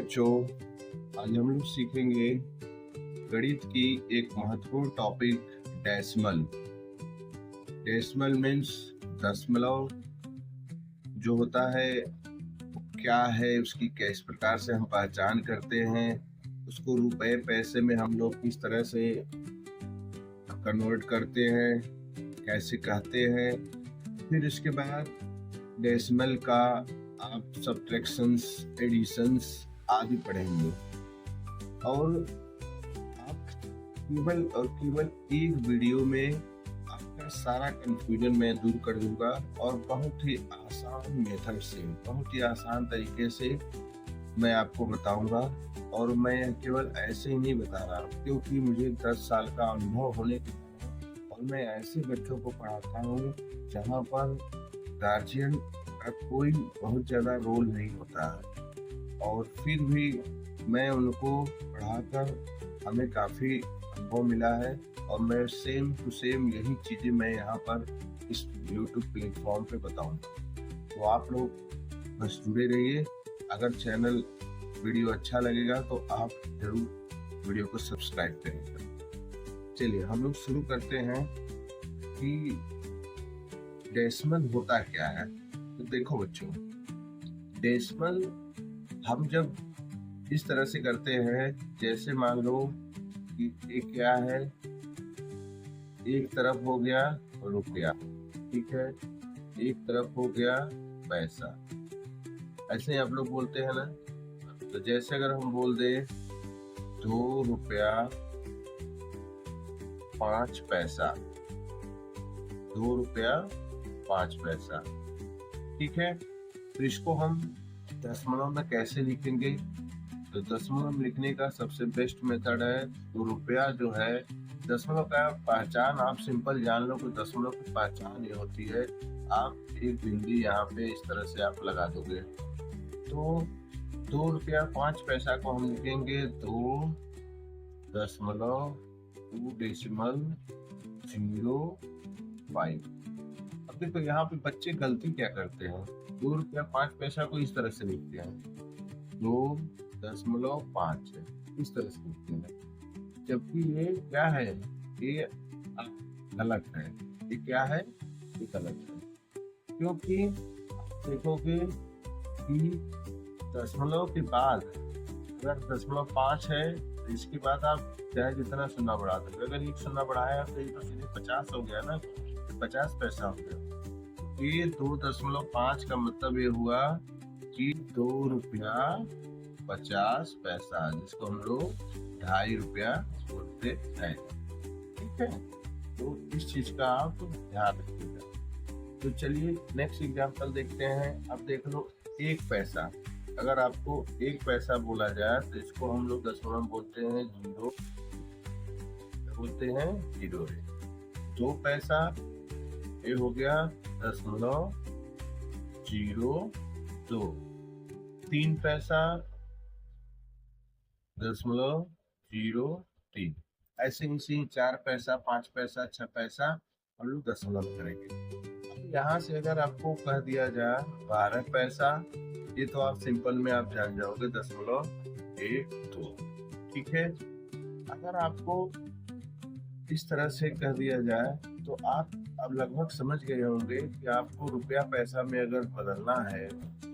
बच्चों, आज हम लोग सीखेंगे गणित की एक महत्वपूर्ण टॉपिक डेसिमल। डेसिमल मीन्स दशमलव जो होता है वो क्या है, उसकी किस प्रकार से हम पहचान करते हैं, उसको रुपए पैसे में हम लोग किस तरह से कन्वर्ट करते हैं, कैसे कहते हैं। फिर इसके बाद डेसिमल का आप सब्ट्रैक्शंस, एडिशंस आदि पढ़ेंगे और आप केवल और केवल एक वीडियो में आपका सारा कंफ्यूजन मैं दूर कर दूंगा और बहुत ही आसान मेथड से, बहुत ही आसान तरीके से मैं आपको बताऊंगा। और मैं केवल ऐसे ही नहीं बता रहा हूँ, क्योंकि मुझे 10 साल का अनुभव होने के कारण और मैं ऐसे बच्चों को पढ़ाता हूँ जहाँ पर गार्जियन का कोई बहुत ज़्यादा रोल नहीं होता है, और फिर भी मैं उनको पढ़ाकर हमें काफ़ी अनुभव मिला है और मैं सेम टू सेम यही चीज़ें मैं यहाँ पर इस YouTube प्लेटफॉर्म पे बताऊंगा। तो आप लोग बस जुड़े रहिए। अगर चैनल वीडियो अच्छा लगेगा तो आप जरूर वीडियो को सब्सक्राइब करेंगे। चलिए हम लोग शुरू करते हैं कि डेसिमल होता क्या है। तो देखो बच्चों, डेसिमल हम जब इस तरह से करते हैं, जैसे मान लो कि एक क्या है, एक तरफ हो गया रुपया, ठीक है, एक तरफ हो गया पैसा, ऐसे ही आप लोग बोलते हैं ना। तो जैसे अगर हम बोल दे 2 रुपया 5 पैसा, 2 रुपया 5 पैसा, ठीक है। तो इसको हम दशमलव में कैसे लिखेंगे? तो दशमलव लिखने का सबसे बेस्ट मेथड है, तो रुपया जो है दशमलव का पहचान आप सिंपल जान लो कि दशमलव की पहचान ये होती है, आप एक बिंदु यहाँ पे इस तरह से आप लगा दोगे। तो 2 रुपया 5 पैसा को हम लिखेंगे 2.05। अब देखो यहाँ पे बच्चे गलती क्या करते हैं, 2 रुपया 5 पैसा को इस तरह से लिखते हैं, 2.5 है, इस तरह से लिखते हैं, जबकि ये क्या है, ये गलत है। ये क्या है, ये गलत है, क्योंकि देखोगे कि दशमलव के बाद अगर 0.5 है तो इसके बाद आप चाहे जितना शून्य बढ़ा दोगे, अगर एक शून्य बढ़ाया तो ये तो सीधे 50 हो गया ना, 50 पैसा हो गया। ये 2.5 का मतलब ये हुआ कि 2 रुपया 50 पैसा, जिसको हम लोग 2.5 रुपया बोलते हैं, ठीक है। तो इस चीज का आप ध्यान रखिएगा। तो चलिए नेक्स्ट एग्जांपल देखते हैं। अब देख लो 1 पैसा, अगर आपको 1 पैसा बोला जाए तो इसको हम लोग दशमलव बोलते हैं 0, बोलते हैं 0। 2 पैसा ये हो गया 0.02। 3 पैसा 0.03। ऐसे ही 4 पैसा, 5 पैसा, 6 पैसा हम लोग दशमलव करेंगे। यहाँ से अगर आपको कह दिया जाए 12 पैसा, ये तो आप सिंपल में आप जान जाओगे 0.12, ठीक है। अगर आपको इस तरह से कह दिया जाए तो आप अब लगभग समझ गए होंगे कि आपको रुपया पैसा में अगर बदलना है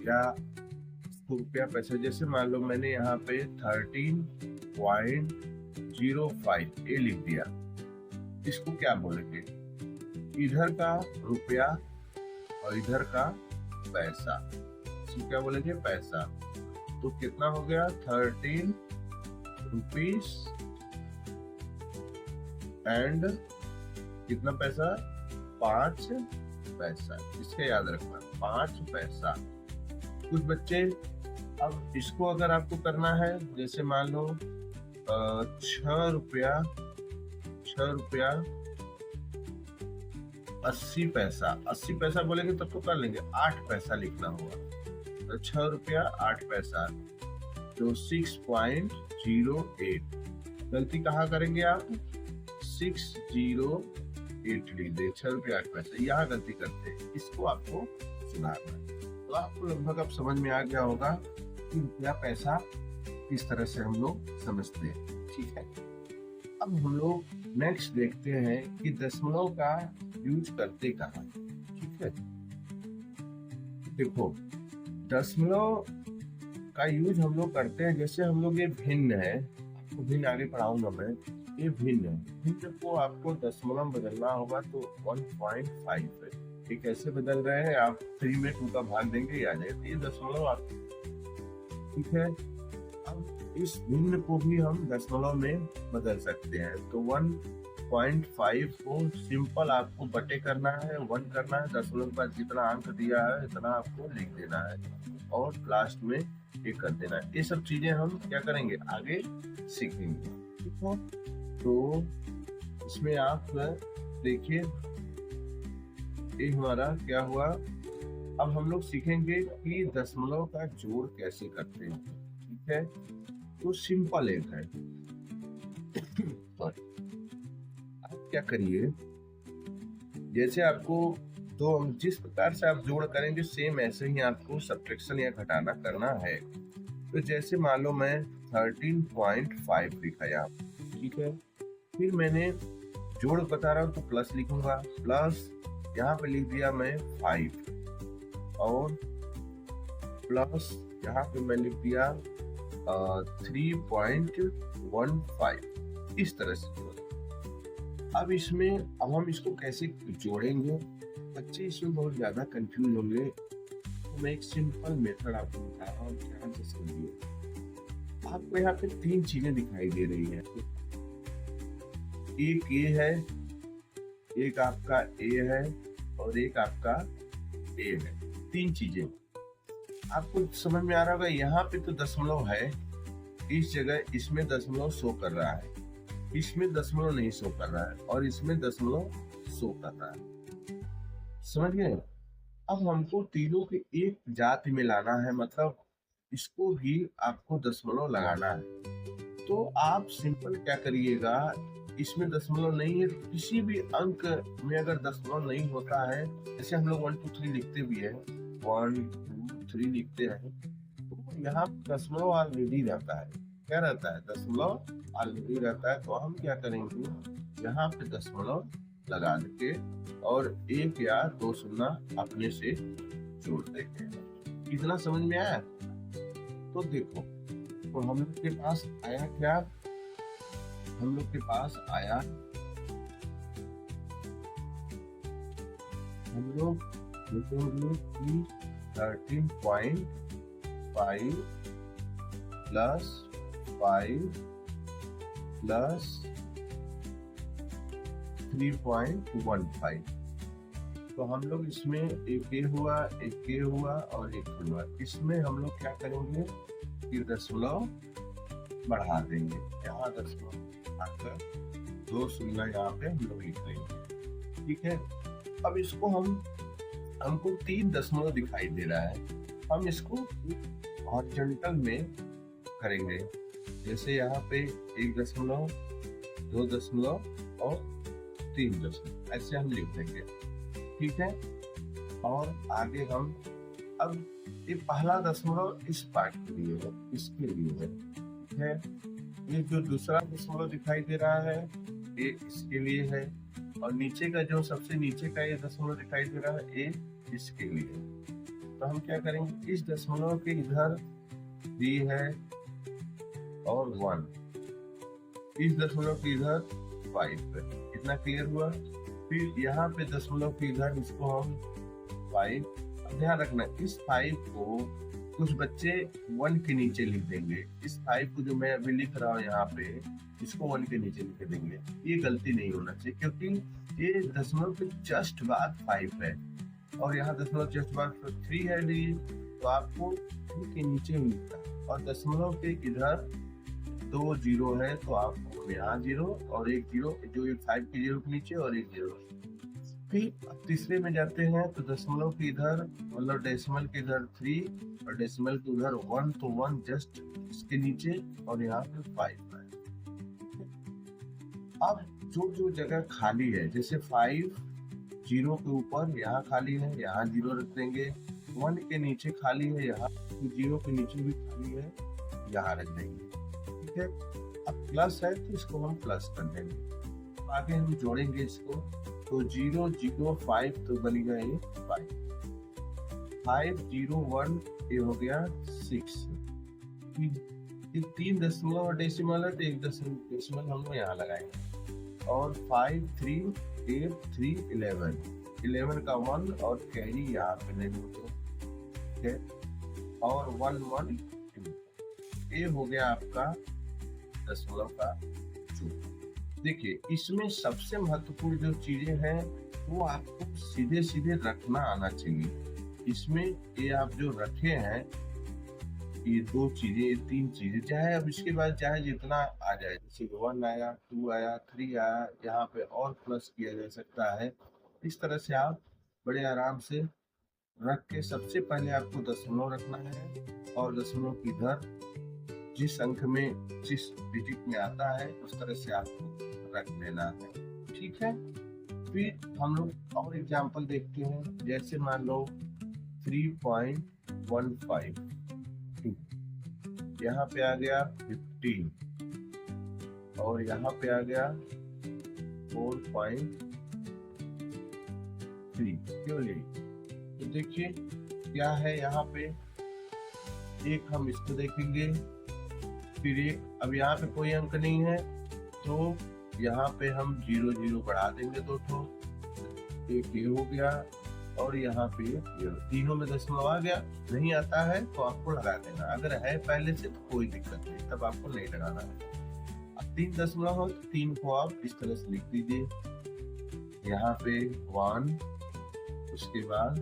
या रुपया पैसा, जैसे मान लो मैंने यहाँ पे 13.05 ये लिख दिया, इसको क्या बोलेंगे, इधर का रुपया और इधर का पैसा, इसको क्या बोलेंगे, पैसा। तो कितना हो गया, 13 रुपीस एंड कितना पैसा, 5 पैसा। इसका याद रखना, 5 पैसा। कुछ बच्चे अब इसको अगर आपको करना है, जैसे मान लो 6 रुपया 80 पैसा, 80 पैसा बोलेंगे तब तो कर लेंगे, 8 पैसा लिखना होगा। तो 6 रुपया 8 पैसा, तो 6.08। गलती कहाँ करेंगे आप, 608 लिख दे, 6 रुपया 8 पैसा, यहाँ गलती करते हैं, इसको आपको सुधारना है। तो आपको लगभग अब समझ में आ गया होगा कि रुपया पैसा इस तरह से हम लोग समझते हैं। ठीक है, अब हम लोग नेक्स्ट देखते हैं कि दशमलव का यूज करते कहाँ हैं। ठीक है, देखो दशमलव का यूज हम लोग करते हैं, जैसे हम लोग ये भिन्न है, आपको भिन्न आगे पढ़ाऊंगा मैं, ये भिन्न है, भिन्न को आपको दशमलव बदलना होगा तो 1.5 है। ये कैसे बदल रहे हैं, आप 3 में 2 का भाग देंगे आ जाएगा, तो ये दशमलव आप, ठीक है। अब इस भिन्न को भी हम दशमलव में बदल सकते हैं, तो 1.5 को सिंपल आपको बटे करना है, 1 करना है, दशमलव के बाद जितना अंक दिया है इतना आपको लिख देना है और लास्ट में ये कर देना है। ये सब चीजें हम क्या करेंगे आगे सीखेंगे। ठीक है, तो इसमें आप देखिए ये हमारा क्या हुआ। अब हम लोग सीखेंगे कि दशमलव का जोड़ कैसे करते हैं। ठीक है, तो सिंपल एक है। आप क्या करिए, जैसे आपको तो जिस प्रकार से आप जोड़ करेंगे सेम ऐसे ही आपको सब्ट्रैक्शन या घटाना करना है। तो जैसे मान लो मैं 13.5 लिखा यहाँ, ठीक है, फिर मैंने जोड़ बता रहा हूँ तो प्लस लिखूंगा, प्लस यहाँ पे लिख दिया मैं 5 और प्लस यहाँ पे मैं लिख दिया 3.15, इस तरह से जोड़। अब हम इसको कैसे जोड़ेंगे, बच्चे इसमें बहुत ज्यादा कंफ्यूज होंगे, तो मैं एक सिंपल मेथड आपको बता रहा हूँ, ध्यान से समझिए। आपको यहाँ पे 3 चीजें दिखाई दे रही है, एक ये है, एक आपका ए है और एक आपका ए है। 3 चीजें आपको समझ में आ रहा होगा। यहाँ पे तो दशमलव है, इस जगह इसमें दशमलव शो कर रहा है, इसमें दशमलव नहीं शो कर रहा है और इसमें दशमलव शो कर रहा है। समझ गए। अब हमको तीनों के एक जाति में लाना है, मतलब इसको भी आपको दशमलव लगाना है। तो आप सिंपल क्या करिएगा, इसमें दशमलव नहीं है, किसी भी अंक में अगर दशमलव नहीं होता है, जैसे हम लोग 1 2 3 लिखते भी है, 1 2 3 लिखते हैं, तो यहाँ दशमलव ऑलरेडी रहता है। क्या रहता है, दशमलव ऑलरेडी रहता है। तो हम क्या करेंगे, यहाँ पे दशमलव लगा देंगे और 1 या 2 शून्य अपने से जोड़ देंगे। कितना समझ में आया। तो देखो, तो हम लोग के पास आया क्या, हम लोग के पास आया, हम लोग लिखेंगे कि 13.5 प्लस 5 प्लस 3.15। तो हम लोग इसमें एक ए हुआ, एक ए हुआ और एक हुआ। इसमें हम लोग क्या करेंगे कि दशमलव बढ़ा देंगे, यहाँ दशमलव आकर 2 शून्य यहाँ पे हम लोग लिख देंगे। ठीक है, अब इसको हमको 3 दशमलव दिखाई दे रहा है, हम इसको हॉरिजॉन्टल में करेंगे। जैसे यहाँ पे 1 दशमलव, 2 दशमलव और 3 दशमलव, ऐसे हम लिख देंगे। ठीक है, और आगे हम अब ये पहला दशमलव इस पार्ट के लिए है, इसके लिए है। ठीक है, ये जो दूसरा दशमलव दिखाई दे रहा है ये इसके लिए है, और नीचे का जो सबसे नीचे का ये दशमलव दिखाई दे रहा है ये इसके लिए। तो हम क्या करेंगे, इस दशमलव के इधर 3 है और 1, इस दशमलव के इधर 5 है। कितना क्लियर हुआ। फिर यहाँ पे दशमलव के इधर इसको हम 5, ध्यान रखना इस 5 को कुछ बच्चे 1 के नीचे लिख देंगे। इस 5 को जो मैं अभी लिख रहा हूँ यहाँ पे, इसको 1 के नीचे लिख देंगे। ये गलती नहीं होना चाहिए, क्योंकि ये दशमलव के जस्ट बाद 5 है और यहाँ दशमलव जस्ट बाद 3 है, तो आपको 3 के नीचे लिखना है। और दशमलव के इधर 2 जीरो है, तो आपको यहाँ 0 और 1 0, जो 5 के 0 के नीचे और 1 0। फिर तीसरे में जाते हैं, तो दशमलव के इधर मतलब डेसिमल के इधर 3 और डेसिमल के उधर 1, तो 1 जस्ट इसके नीचे और यहाँ पे 5 है। अब जो जगह खाली है, जैसे 5 0 के ऊपर यहाँ खाली है, यहाँ 0 रख देंगे। 1 के नीचे खाली है, यहाँ 0 के नीचे भी खाली है, यहाँ रख देंगे। ठीक है, अब प्लस है तो इसको हम प्लस कर देंगे। आगे हम जोड़ेंगे इसको, तो 0 0 5 तो बनेगा ये 5, 5 0 1 ये हो गया 6। ये 3 दशमलव डेसिमल है तो 1 डेसिमल हम यहाँ लगाएंगे। और 5 3 8 3 11, 11 का 1 और कैरी यहाँ पे ले लो तो ठीक है, और 1 1 2, ये हो गया आपका दशमलव का चूक। देखिए इसमें सबसे महत्वपूर्ण जो चीजें हैं वो आपको सीधे सीधे रखना आना चाहिए। इसमें ये आप जो रखे हैं ये 2 चीजें, ये 3 चीजें, चाहे अब इसके बाद चाहे जितना आ जाए, जैसे 1 आया 2 आया 3 आया, यहाँ पे और प्लस किया जा सकता है। इस तरह से आप बड़े आराम से रख के, सबसे पहले आपको दशमलव रखना है और दशमलव की इधर जिस अंक में जिस डिजिट में आता है उस तरह से आपको रख लेना है। ठीक है, फिर हम लोग और एग्जांपल देखते हैं। जैसे मान लो 3.15, यहाँ पे आ गया 15 और यहाँ पे आ गया 4.3। क्यों नहीं, तो देखिए क्या है यहाँ पे, एक हम इसको देखेंगे, फिर एक, अब यहाँ पे कोई अंक नहीं है तो यहाँ पे हम 0 0 बढ़ा देंगे 2 ठो, एक ये हो गया और यहाँ पे ये तीनों में दशमलव आ गया। नहीं आता है तो आपको लगा देना, अगर है पहले से तो कोई दिक्कत नहीं, तब आपको नहीं लगाना है। अब 3 दशमलव हो तो 3 को आप इस तरह से लिख दीजिए, यहाँ पे 1, उसके बाद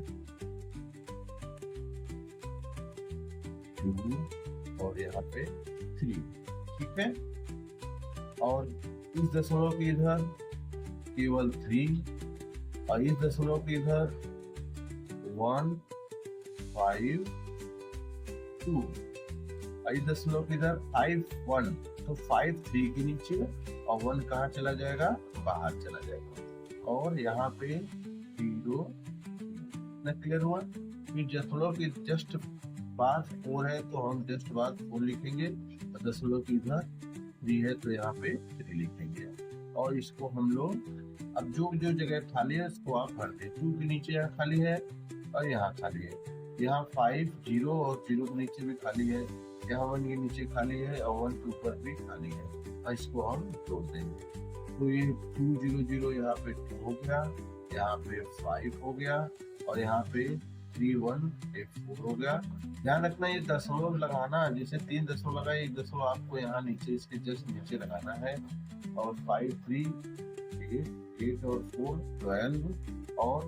2 और यहाँ पे 3। ठीक है, और इस दशमलव के इधर केवल 3 और इस दशमलव के इधर 1 5 2 और इस दशमलव के इधर 5 1, तो 5 3 के नीचे और 1 कहाँ चला जाएगा, बाहर चला जाएगा। और यहाँ पे 0 न क्लियर हुआ। फिर दशमलव के जस्ट बाद 4 है तो हम जस्ट बाद 4 लिखेंगे, और दशमलव की इधर 3 है तो यहाँ पे 3 लिखेंगे। और इसको हम लोग अब जो जो जगह खाली है उसको आप भर दे। 2 के नीचे यहाँ खाली है और यहाँ खाली है, यहाँ 5 0 और 0 के नीचे भी खाली है, यहाँ 1 के नीचे खाली है और 1 के ऊपर भी खाली है, और इसको हम जोड़ देंगे। तो ये 2 0 0 यहाँ पे 2 हो गया, यहाँ पे 5 हो गया और यहाँ पे 3 1 4 हो गया। ध्यान रखना ये दशमलव लगाना, जैसे 3 दशमलव लगाए, 1 दशमलव आपको यहाँ नीचे इसके जस्ट नीचे लगाना है। और 5 3 8 और 4 12 और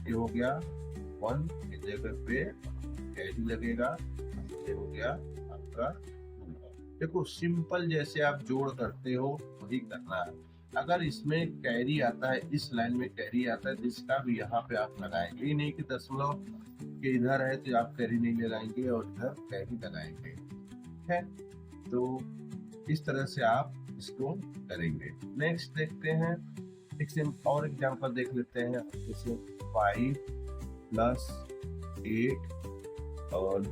ये हो गया 1 इस जगह पे कैरी लगेगा, ये हो गया आपका। देखो सिंपल जैसे आप जोड़ करते हो वही करना है। अगर इसमें कैरी आता है, इस लाइन में कैरी आता है तो इसका भी यहाँ पे आप लगाएंगे, ये नहीं कि दशमलव के इधर है तो आप कैरी नहीं लगाएंगे और इधर कैरी लगाएंगे। ठीक है, तो इस तरह से आप इसको करेंगे। नेक्स्ट देखते हैं, एक और एग्जांपल देख लेते हैं। जैसे 5 + 8 और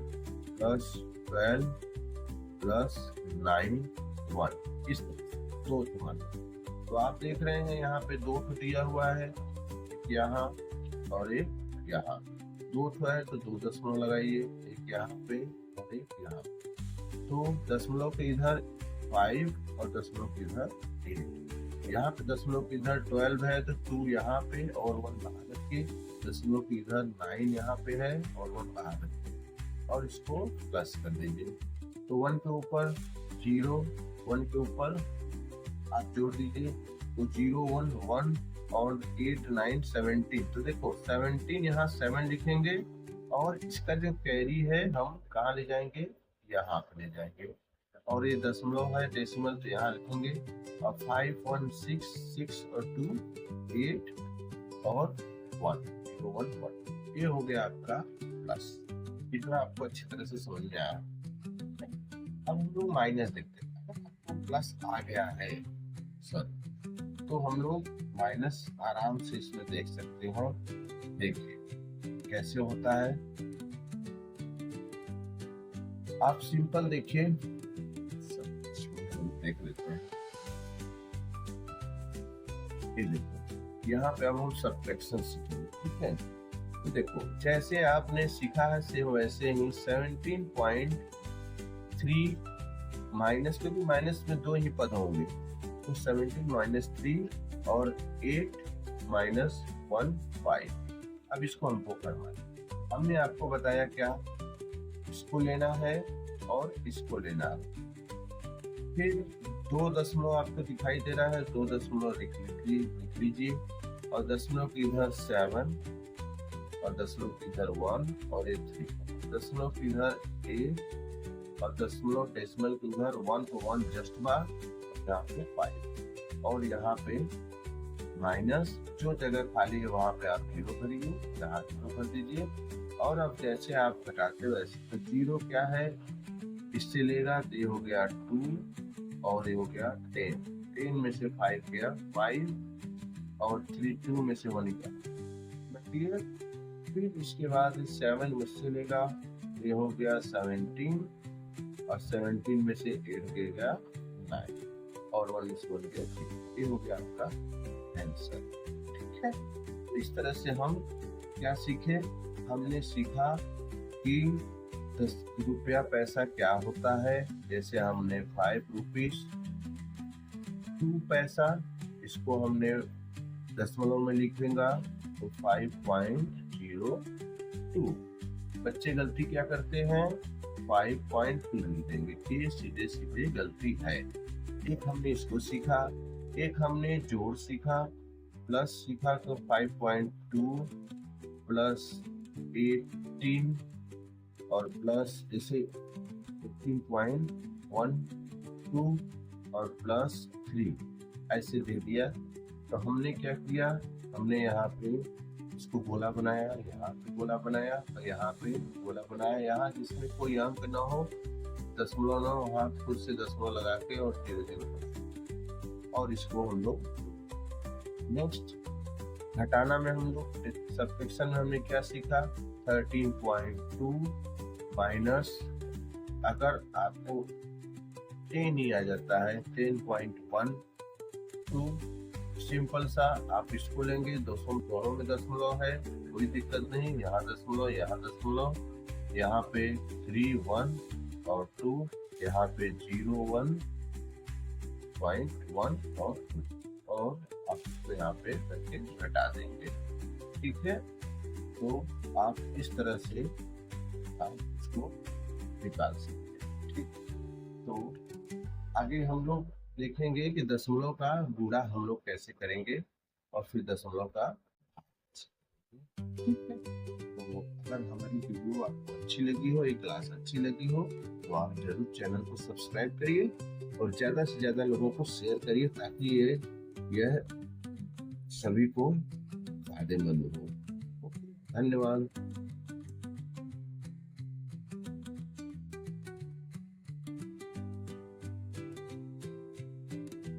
+12 + 9 1, इस 2 मान। तो आप देख रहे हैं यहाँ पे 2 दिया हुआ है, एक यहाँ और एक यहाँ। 2 है तो 2 दशमलव लगाइए, एक यहाँ पे और एक यहाँ। तो दशमलव के इधर 5 और दशमलव के इधर 8। यहाँ पे दशमलव के इधर 12 है तो 2 यहाँ पे और 1 बाहर रखिए। दशमलव के इधर 9 यहाँ पे है और 1 बाहर रखिए और इसको प्लस कर दीजिए। तो 1 के ऊपर 0, 1 के ऊपर आप जोड़ दीजिए, तो 0 1 1 और 8 9 17। तो देखो 17 यहाँ 7 लिखेंगे और इसका जो कैरी है हम कहाँ ले जाएंगे, यहाँ पे ले जाएंगे। और ये दशमलव है डेसिमल तो यहाँ रखेंगे। और 5 1 6 6 और 2 8 और 1 तो 1 1, ये हो गया आपका प्लस। इतना आपको अच्छी तरह से समझ में आया। अब हम लोग माइनस देखते हैं। अगर आपको प्लस आ गया है सर तो हम लोग माइनस आराम से इसमें देख सकते हो। देखिए कैसे होता है, आप सिंपल देखिए करते हैं। ये देखो यहाँ पे अब हम सब्ट्रैक्शन सीखेंगे, ठीक है। तो देखो जैसे आपने सीखा है से वैसे ही 17.3 माइनस, क्योंकि माइनस में 2 ही पद होंगे, तो 17 माइनस 3 और 8 माइनस 1 5। अब इसको हमको करना है। हमने आपको बताया क्या, इसको लेना है और इसको लेना है। फिर 2 दशमलव आपको दिखाई दे रहा है, 2 दशमलव लिख लीजिए, और दशमलव की इधर 7 और दशमलव की इधर 1 और 3, दशमलव की इधर 8 और दशमलव डेसिमल की इधर 1 तो 1 जस्ट बार, यहाँ पे 5 और यहाँ पे माइनस, जो जगह खाली है वहाँ पे आप 0 भरिए, यहाँ 0 भर दीजिए। और अब जैसे आप घटाते वैसे, तो 0 क्या है, इससे लेगा तो ये हो गया 2 और ये हो गया 10, 10 में से 5 गया 5 और 3 2 में से 1 गया, क्लियर। फिर इसके बाद 7 मुझसे लेगा, ये हो गया 17 और 17 में से 8 गया 9 और 1 में से 1 गया 3, ये हो गया आपका आंसर, ठीक है। तो इस तरह से हम क्या सीखे, हमने सीखा कि 10 रुपया पैसा क्या होता है। जैसे हमने 5 रुपीज 2 पैसा, इसको हमने दशमलव में लिख देंगे तो 5.02। बच्चे गलती क्या करते हैं, 5.2 लिख देंगे, ये सीधे सीधे गलती है। एक हमने इसको सीखा, एक हमने जोड़ सीखा, प्लस सीखा, तो 5.2 प्लस 18 और प्लस जैसे 15.12 और प्लस 3 ऐसे दे दिया। तो हमने क्या किया, हमने यहाँ पे इसको गोला बनाया, यहाँ पे गोला बनाया और यहाँ पे गोला बनाया, यहाँ जिसमें कोई अंक ना हो, दशमलव ना हो, वहाँ खुद से दशमलव लगा के और 0 और इसको हम लोग नेक्स्ट घटाना में हम लोग सब्ट्रैक्शन में हमने क्या सीखा, 13.2 माइनस, अगर आपको 10 ही आ जाता है 10.12, सिंपल सा आप इसको लेंगे, दोनों में दशमलव है, कोई दिक्कत नहीं, यहाँ दशमलव, यहाँ दशमलव, यहाँ पे 3 1 और 2, यहाँ पे 0 1 0.1 और 2 और आप इसको यहाँ पे करके घटा देंगे, ठीक है। तो आप इस तरह से आप इसको निकाल सकते हैं, ठीक। तो आगे हम लोग देखेंगे कि दशमलव का गुणा हम लोग कैसे करेंगे और फिर दशमलव का, ठीक है। तो अगर हमारी वीडियो आपको अच्छी लगी हो, ये क्लास अच्छी लगी हो, तो आप जरूर चैनल को सब्सक्राइब करिए और ज्यादा से ज्यादा लोगों को शेयर करिए, ताकि यह सभी को फायदेमंद हो। धन्यवाद।